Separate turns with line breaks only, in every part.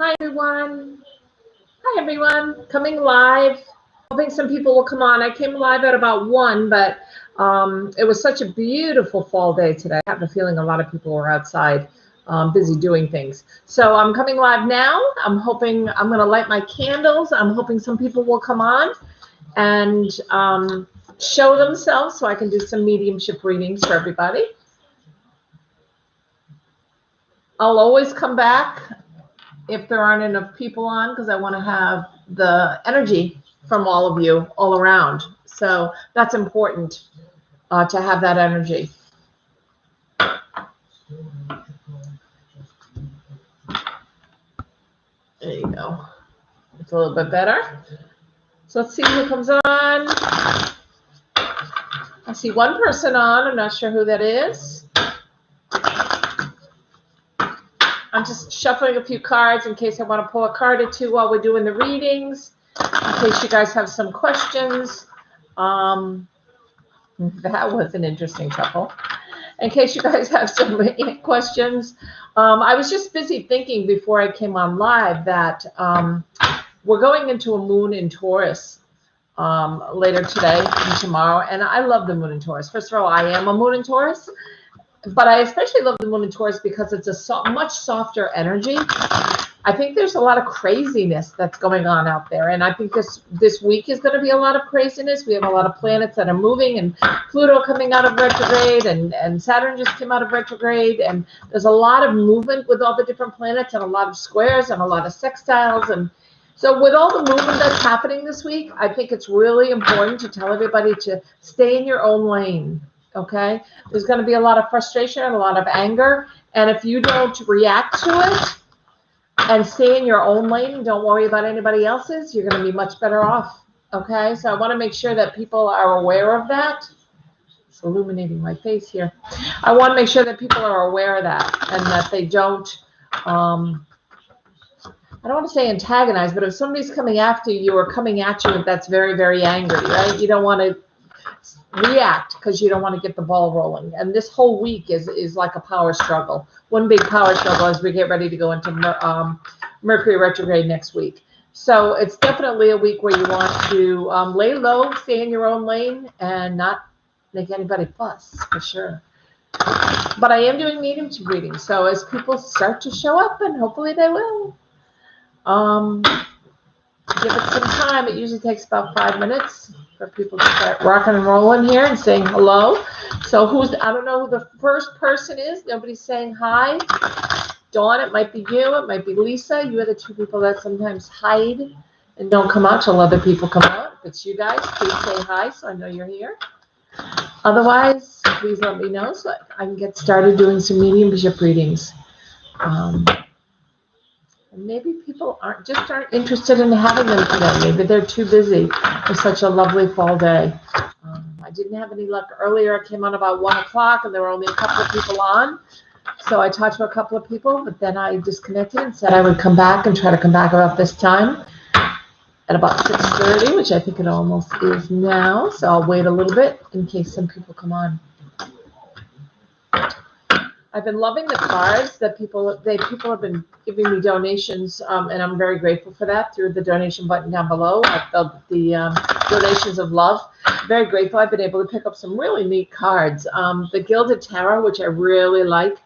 Hi, everyone. Hi, everyone. Coming live. Hoping some people will come on. I came live at about 1, but it was such a beautiful fall day today. I have a feeling a lot of people were outside busy doing things. So I'm coming live now. I'm hoping I'm going to light my candles. I'm hoping some people will come on and show themselves so I can do some mediumship readings for everybody. I'll always come back if there aren't enough people on, because I want to have the energy from all of you all around. So that's important to have that energy. There you go. It's a little bit better. So let's see who comes on. I see one person on. I'm not sure who that is. I'm just shuffling a few cards in case I want to pull a card or two while we're doing the readings, in case you guys have some questions. That was an interesting shuffle. In case you guys have some questions. I was just busy thinking before I came on live that we're going into a moon in Taurus later today and tomorrow. And I love the moon in Taurus. First of all, I am a moon in Taurus. But I especially love the moon in Taurus because it's a much softer energy. I think there's a lot of craziness that's going on out there. And I think this week is going to be a lot of craziness. We have a lot of planets that are moving, and Pluto coming out of retrograde, and Saturn just came out of retrograde. And there's a lot of movement with all the different planets, and a lot of squares and a lot of sextiles. And so with all the movement that's happening this week, I think it's really important to tell everybody to stay in your own lane. Okay, there's going to be a lot of frustration and a lot of anger. And if you don't react to it and stay in your own lane and don't worry about anybody else's, you're going to be much better off. Okay, so I want to make sure that people are aware of that. It's illuminating my face here. I want to make sure that people are aware of that and that they don't, I don't want to say antagonize, but if somebody's coming after you or coming at you that's very, very angry, right? You don't want to react because you don't want to get the ball rolling. And this whole week is like a power struggle. One big power struggle as we get ready to go into Mercury retrograde next week. So it's definitely a week where you want to lay low, stay in your own lane, and not make anybody fuss, for sure. But I am doing mediumship readings, so as people start to show up, and hopefully they will, give it some time. It usually takes about 5 minutes for people to start rocking and rolling here and saying hello. So I don't know who the first person is. Nobody's saying hi. Dawn, it might be you. It might be Lisa. You are the two people that sometimes hide and don't come out till other people come out. If it's you guys, please say hi so I know you're here. Otherwise, please let me know so I can get started doing some mediumship readings. Maybe people aren't interested in having them today. Maybe they're too busy for such a lovely fall day. I didn't have any luck earlier. I came on about 1 o'clock and there were only a couple of people on. So I talked to a couple of people, but then I disconnected and said I would come back and try to come back about this time at about 6:30, which I think it almost is now. So I'll wait a little bit in case some people come on. I've been loving the cards that people have been giving me donations, and I'm very grateful for that through the donation button down below. The donations of love. Very grateful. I've been able to pick up some really neat cards. The Gilded Tarot, which I really like,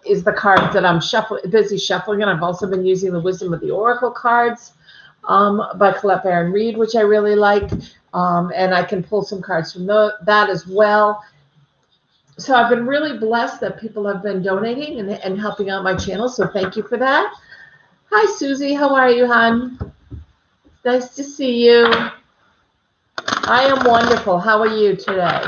is the card that I'm busy shuffling, and I've also been using the Wisdom of the Oracle cards by Colette Baron Reed, which I really like, and I can pull some cards from that as well. So I've been really blessed that people have been donating and helping out my channel. So thank you for that. Hi, Susie. How are you, hon? Nice to see you. I am wonderful. How are you today?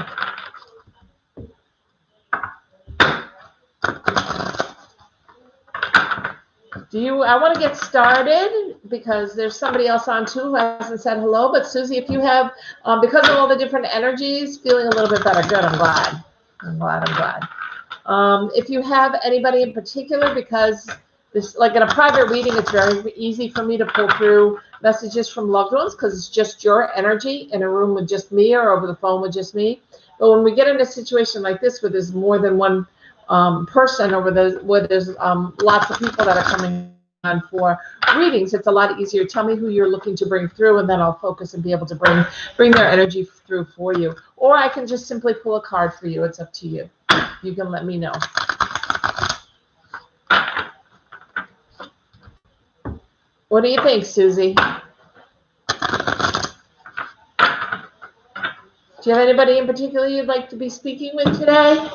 I want to get started because there's somebody else on too who hasn't said hello. But Susie, if you have, because of all the different energies, feeling a little bit better. Good. I'm glad. If you have anybody in particular, because this, like in a private reading, it's very easy for me to pull through messages from loved ones because it's just your energy in a room with just me or over the phone with just me. But when we get in a situation like this where there's more than one person, or where there's lots of people that are coming on for readings, it's a lot easier. Tell me who you're looking to bring through, and then I'll focus and be able to bring their energy through for you. Or I can just simply pull a card for you. It's up to you. You can let me know. What do you think, Susie? Do you have anybody in particular you'd like to be speaking with today?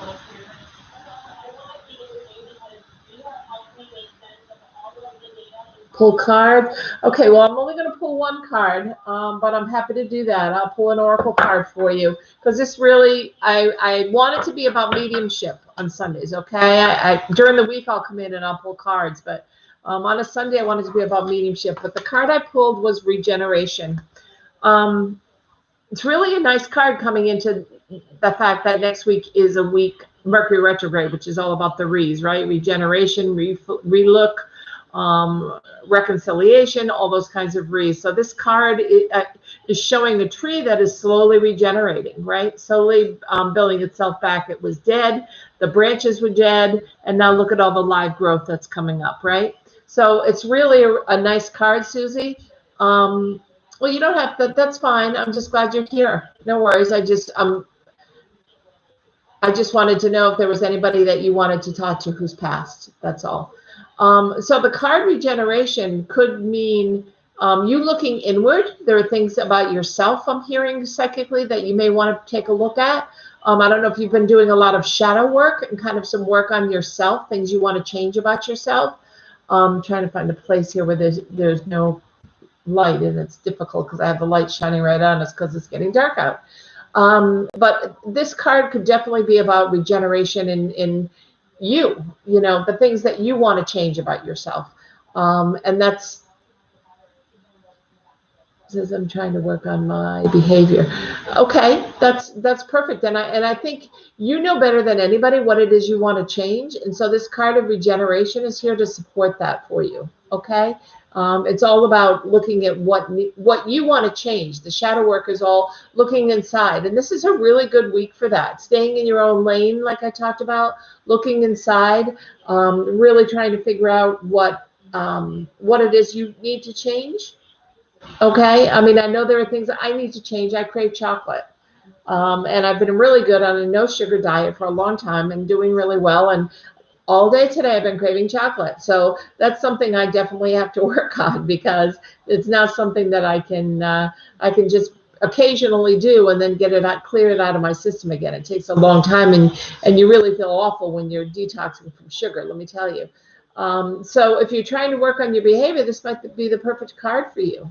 Pull card. Okay, well, I'm only going to pull one card, but I'm happy to do that. I'll pull an oracle card for you, because this really, I want it to be about mediumship on Sundays, okay? During the week, I'll come in and I'll pull cards, but on a Sunday, I want it to be about mediumship. But the card I pulled was regeneration. It's really a nice card coming into the fact that next week is a week, Mercury retrograde, which is all about the re's, right? Regeneration, relook, reconciliation, all those kinds of re's. So this card is showing a tree that is slowly regenerating, right? Slowly building itself back. It was dead, the branches were dead, and now look at all the live growth that's coming up, right? So it's really a nice card, Susie. Well, you don't have to, that's fine. I'm just glad you're here. No worries. I just wanted to know if there was anybody that you wanted to talk to who's passed. That's all. So the card regeneration could mean you looking inward. There are things about yourself I'm hearing psychically that you may want to take a look at. I don't know if you've been doing a lot of shadow work and kind of some work on yourself, things you want to change about yourself. I'm trying to find a place here where there's no light, and it's difficult because I have the light shining right on us because it's getting dark out. But this card could definitely be about regeneration in you, the things that you want to change about yourself. And that's, says I'm trying to work on my behavior. Okay, that's perfect. And I think you know better than anybody what it is you want to change. And so this card of regeneration is here to support that for you. Okay. It's all about looking at what you want to change. The shadow work is all looking inside. And this is a really good week for that. Staying in your own lane, like I talked about, looking inside, really trying to figure out what it is you need to change. Okay. I mean, I know there are things that I need to change. I crave chocolate. And I've been really good on a no sugar diet for a long time and doing really well. And all day today, I've been craving chocolate. So that's something I definitely have to work on, because it's not something that I can just occasionally do and then get it out, clear it out of my system again. It takes a long time, and you really feel awful when you're detoxing from sugar, let me tell you. So if you're trying to work on your behavior, this might be the perfect card for you.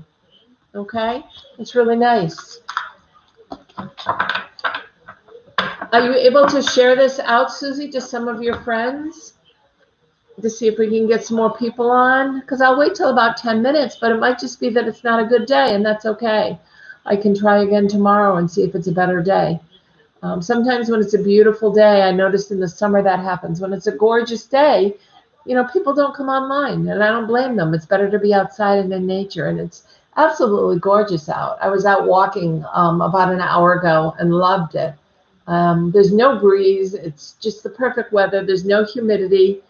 Okay, it's really nice. Are you able to share this out, Susie, to some of your friends to see if we can get some more people on? Because I'll wait till about 10 minutes, but it might just be that it's not a good day, and that's okay. I can try again tomorrow and see if it's a better day. Sometimes when it's a beautiful day, I noticed in the summer that happens. When it's a gorgeous day, people don't come online, and I don't blame them. It's better to be outside and in nature, and it's absolutely gorgeous out. I was out walking about an hour ago and loved it. There's no breeze. It's just the perfect weather. There's no humidity,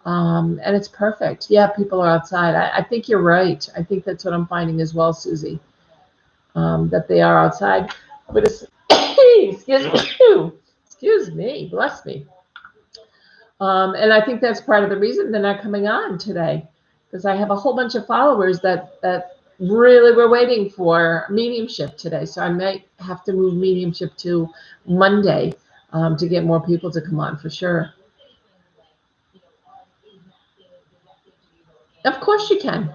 and it's perfect. Yeah, people are outside. I think you're right. I think that's what I'm finding as well, Susie, that they are outside. But it's, excuse me, bless me. And I think that's part of the reason they're not coming on today, because I have a whole bunch of followers that really were waiting for mediumship today. So I might have to move mediumship to Monday to get more people to come on for sure. Of course you can.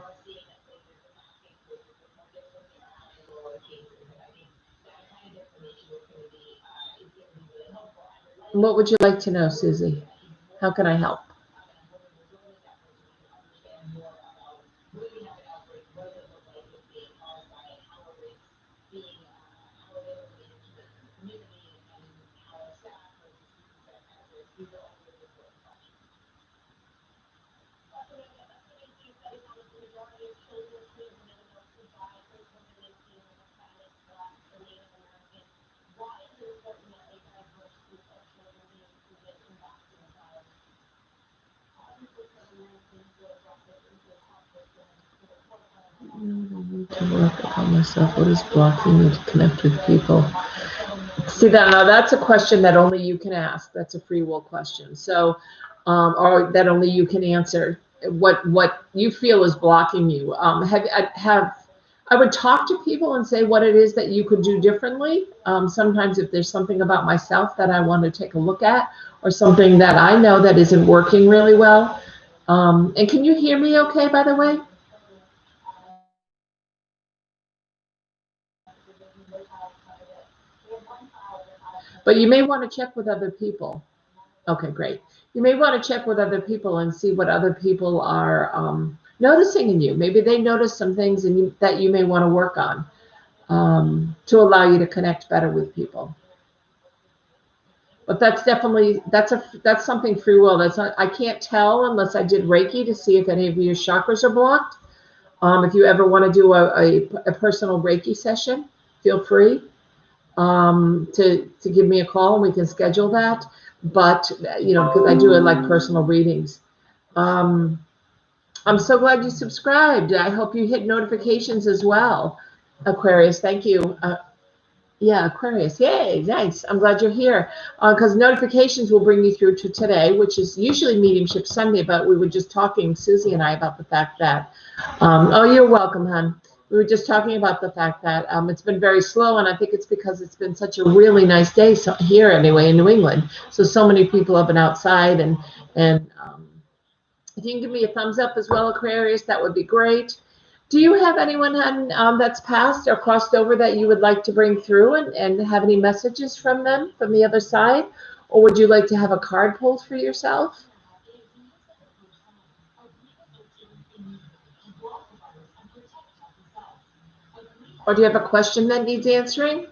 What would you like to know, Susie? How can I help? I need to work upon myself. What is blocking me to connect with people? See that now that's a question that only you can ask. That's a free will question. So, or that only you can answer. What you feel is blocking you. I would talk to people and say what it is that you could do differently. Sometimes if there's something about myself that I want to take a look at, or something that I know that isn't working really well. And can you hear me okay, by the way? But you may want to check with other people. Okay, great. You may want to check with other people and see what other people are noticing in you. Maybe they notice some things in you that you may want to work on to allow you to connect better with people. But that's definitely that's something free will. That's not, I can't tell unless I did Reiki to see if any of your chakras are blocked. If you ever want to do a personal Reiki session, feel free to give me a call and we can schedule that. But because I do like personal readings. I'm so glad you subscribed. I hope you hit notifications as well, Aquarius. Thank you. Yeah, Aquarius. Yay, nice. I'm glad you're here because notifications will bring you through to today, which is usually Mediumship Sunday. But we were just talking, Susie and I, about the fact that. Oh, you're welcome, hon. We were just talking about the fact that it's been very slow, and I think it's because it's been such a really nice day here anyway in New England. So many people have been outside, and if you can give me a thumbs up as well, Aquarius, that would be great. Do you have anyone that's passed or crossed over that you would like to bring through and have any messages from them from the other side? Or would you like to have a card pulled for yourself? Or do you have a question that needs answering?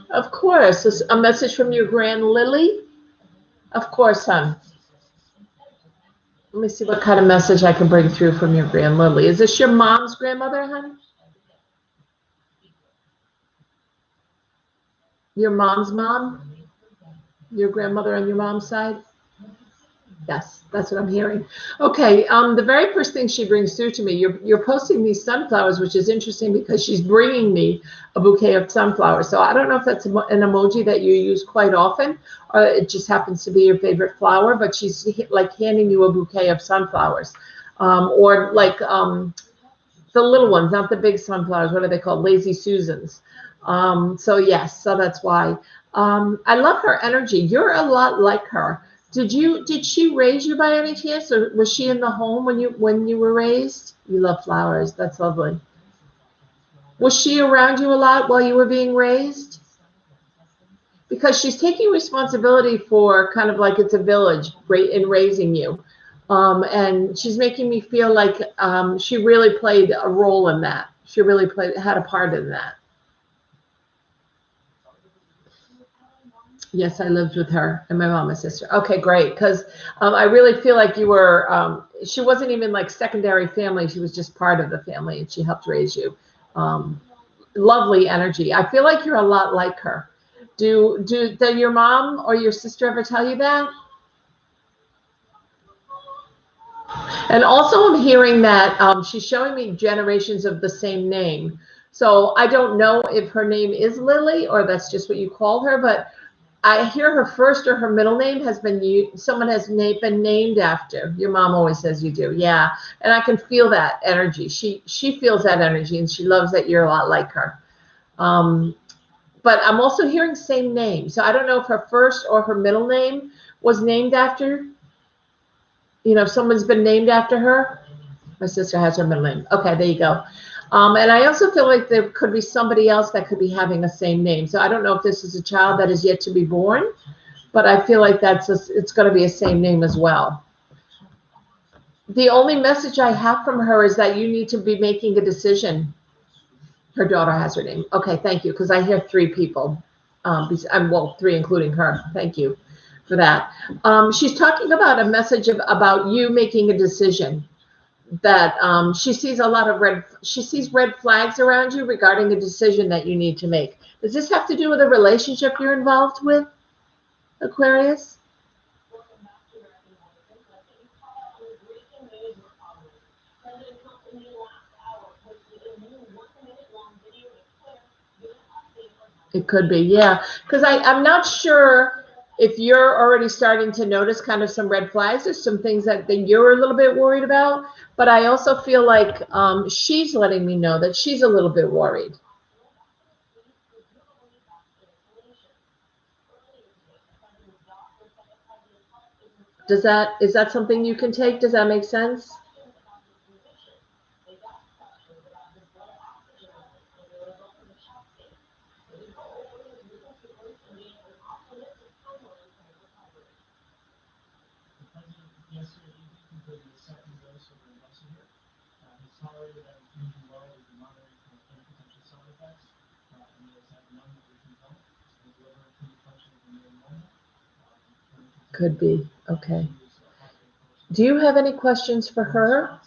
Of course. A message from your Grand Lily? Of course, hon. Let me see what kind of message I can bring through from your Grand Lily. Is this your mom's grandmother, hon? Your mom's mom? Your grandmother on your mom's side? Yes, that's what I'm hearing. Okay, the very first thing she brings through to me, you're posting these sunflowers, which is interesting because she's bringing me a bouquet of sunflowers. So I don't know if that's an emoji that you use quite often, or it just happens to be your favorite flower, but she's like handing you a bouquet of sunflowers, or like the little ones, not the big sunflowers. What are they called? Lazy Susans. So yes, so that's why. I love her energy. You're a lot like her. Did she raise you by any chance, or was she in the home when you were raised? You love flowers. That's lovely. Was she around you a lot while you were being raised? Because she's taking responsibility for kind of like it's a village in raising you. And she's making me feel like she really played a role in that. She really had a part in that. Yes, I lived with her and my mom and sister. Okay, great. Because I really feel like you were, she wasn't even like secondary family. She was just part of the family and she helped raise you. Lovely energy. I feel like you're a lot like her. Did your mom or your sister ever tell you that? And also I'm hearing that she's showing me generations of the same name. So I don't know if her name is Lily or that's just what you call her, but I hear her first or her middle name has been someone has been named after. Your mom always says you do. Yeah. And I can feel that energy. She feels that energy and she loves that you're a lot like her. But I'm also hearing same name. So I don't know if her first or her middle name was named after, if someone's been named after her. My sister has her middle name. Okay, there you go. And I also feel like there could be somebody else that could be having the same name. So I don't know if this is a child that is yet to be born, but I feel like it's going to be a same name as well. The only message I have from her is that you need to be making a decision. Her daughter has her name. Okay, thank you, because I hear 3 people. Well, 3 including her. Thank you for that. She's talking about a message about you making a decision. that she sees a lot of red flags around you regarding a decision that you need to make. Does this have to do with a relationship you're involved with, Aquarius? It could be, yeah. Because I'm not sure if you're already starting to notice kind of some red flags. There's some things that you're a little bit worried about. But I also feel like she's letting me know that she's a little bit worried. Is that something you can take? Does that make sense? Could be. Okay. Do you have any questions for her?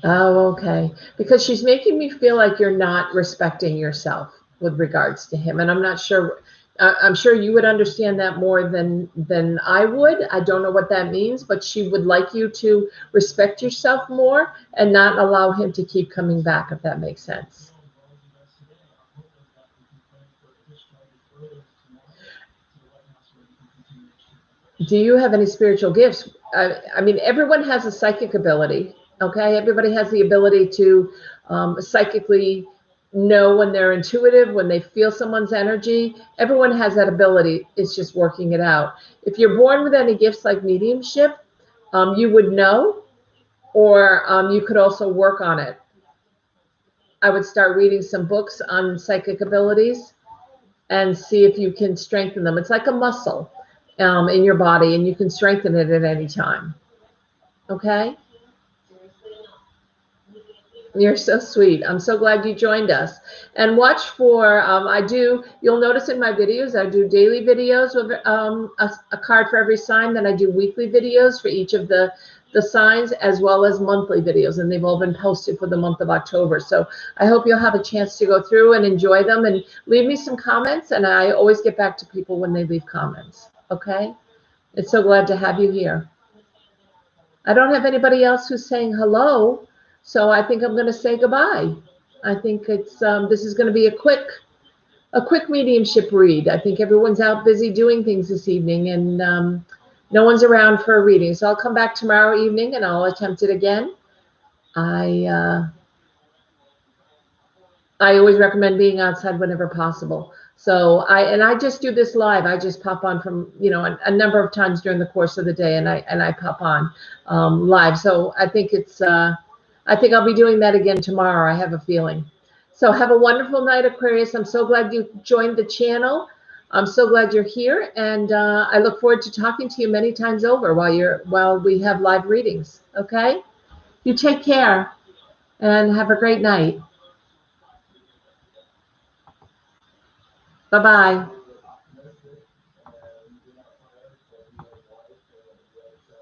Oh, okay. Because she's making me feel like you're not respecting yourself with regards to him, and I'm not sure. I'm sure you would understand that more than I would. I don't know what that means, but she would like you to respect yourself more and not allow him to keep coming back, if that makes sense. Do you have any spiritual gifts? I mean, everyone has a psychic ability, okay? Everybody has the ability to psychically know when they're intuitive, when they feel someone's energy. Everyone has that ability. It's just working it out. If you're born with any gifts like mediumship, you would know, or you could also work on it. I would start reading some books on psychic abilities and see if you can strengthen them. It's like a muscle in your body, and you can strengthen it at any time. Okay? You're so sweet. I'm so glad you joined us. And watch for, you'll notice in my videos, I do daily videos with a card for every sign. Then I do weekly videos for each of the signs, as well as monthly videos. And they've all been posted for the month of October. So I hope you'll have a chance to go through and enjoy them and leave me some comments. And I always get back to people when they leave comments. Okay? It's so glad to have you here. I don't have anybody else who's saying hello. So I think I'm going to say goodbye. I think it's this is going to be a quick mediumship read. I think everyone's out busy doing things this evening, and no one's around for a reading. So I'll come back tomorrow evening and I'll attempt it again. I always recommend being outside whenever possible. So I just do this live. I just pop on from a number of times during the course of the day, and I pop on live. So I think I think I'll be doing that again tomorrow. I have a feeling. So have a wonderful night, Aquarius. I'm so glad you joined the channel. I'm so glad you're here, and I look forward to talking to you many times over while we have live readings. Okay? You take care and have a great night. Bye-bye.